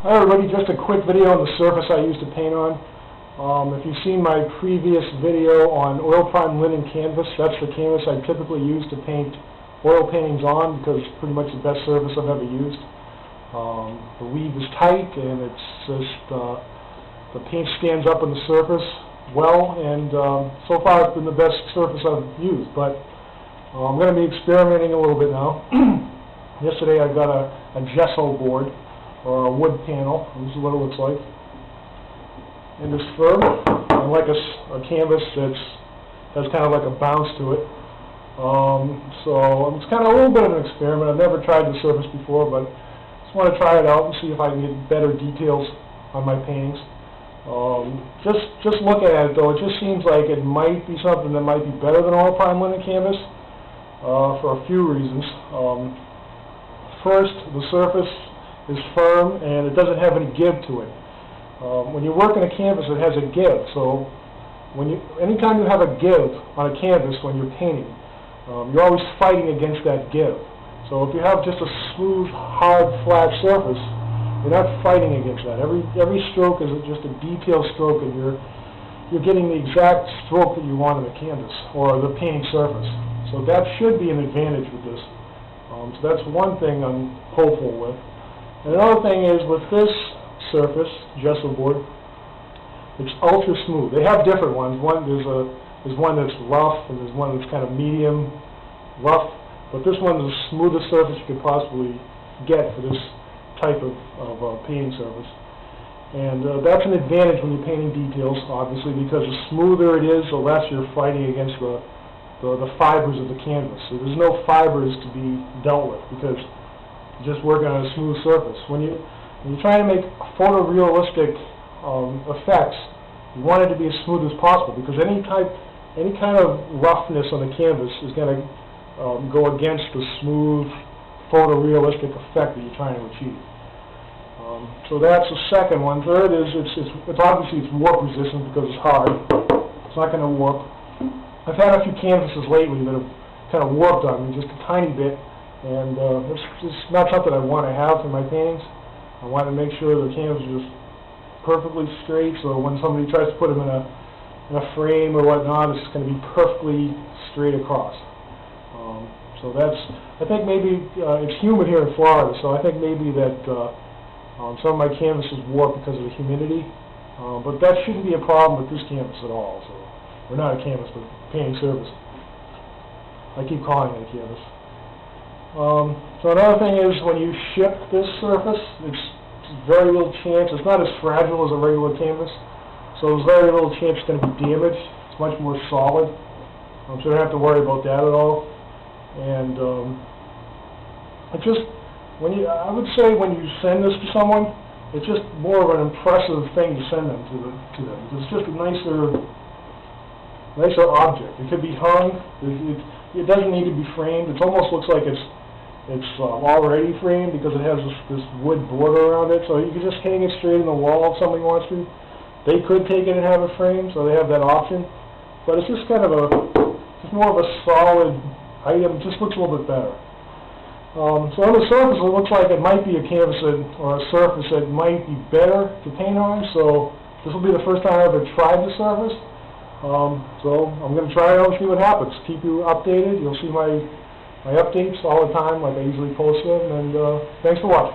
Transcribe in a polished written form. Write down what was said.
Hi everybody, just a quick video on the surface I used to paint on. If you've seen my previous video on oil prime linen canvas, that's the canvas I typically use to paint oil paintings on because it's pretty much the best surface I've ever used. The weave is tight and it's just, the paint stands up on the surface well, and so far it's been the best surface I've used, but I'm going to be experimenting a little bit now. Yesterday I got a gesso board, or a wood panel. This is what it looks like. And it's firm, and like a canvas that has kind of like a bounce to it. So it's kind of a little bit of an experiment. I've never tried the surface before, but just want to try it out and see if I can get better details on my paintings. Just looking at it though, it just seems like it might be something that might be better than oil prime linen canvas for a few reasons. First, the surface is firm and it doesn't have any give to it. When you work on a canvas, it has a give. So anytime you have a give on a canvas when you're painting, you're always fighting against that give. So if you have just a smooth, hard, flat surface, you're not fighting against that. Every stroke is just a detailed stroke, and you're getting the exact stroke that you want on the canvas or the painting surface. So that should be an advantage with this. So that's one thing I'm hopeful with. And another thing is, with this surface, gesso board, it's ultra smooth. They have different ones. There's one that's rough, and there's one that's kind of medium rough. But this one is the smoothest surface you could possibly get for this type of painting surface. And that's an advantage when you're painting details, obviously, because the smoother it is, the less you're fighting against the fibers of the canvas. So there's no fibers to be dealt with, because just working on a smooth surface. When you're trying to make photorealistic effects, you want it to be as smooth as possible, because any kind of roughness on the canvas is going to go against the smooth photorealistic effect that you're trying to achieve. So that's the second one. Third is it's obviously it's warp resistant because it's hard. It's not going to warp. I've had a few canvases lately that have kind of warped on me just a tiny bit. And it's not something I want to have for my paintings. I want to make sure the canvas is just perfectly straight, so when somebody tries to put them in a frame or whatnot, it's going to be perfectly straight across. So I think maybe, it's humid here in Florida, so I think maybe that some of my canvases warp because of the humidity. But that shouldn't be a problem with this canvas at all. So, or not a canvas, but painting surface. I keep calling it a canvas. So another thing is, when you ship this surface, it's very little chance, it's not as fragile as a regular canvas, so there's very little chance it's going to be damaged. It's much more solid, so you don't have to worry about that at all. And it just, I would say when you send this to someone, it's just more of an impressive thing to send them to them. It's just a nicer object. It could be hung. It doesn't need to be framed. It almost looks like it's already framed because it has this wood border around it, so you can just hang it straight in the wall if somebody wants to. They could take it and have it framed, so they have that option. But it's just kind of just more of a solid item. It just looks a little bit better. So on the surface, it looks like it might be a canvas or a surface that might be better to paint on. So this will be the first time I ever tried the surface. So I'm going to try it out and see what happens. Keep you updated. You'll see my updates all the time, like I usually post them, and thanks for watching.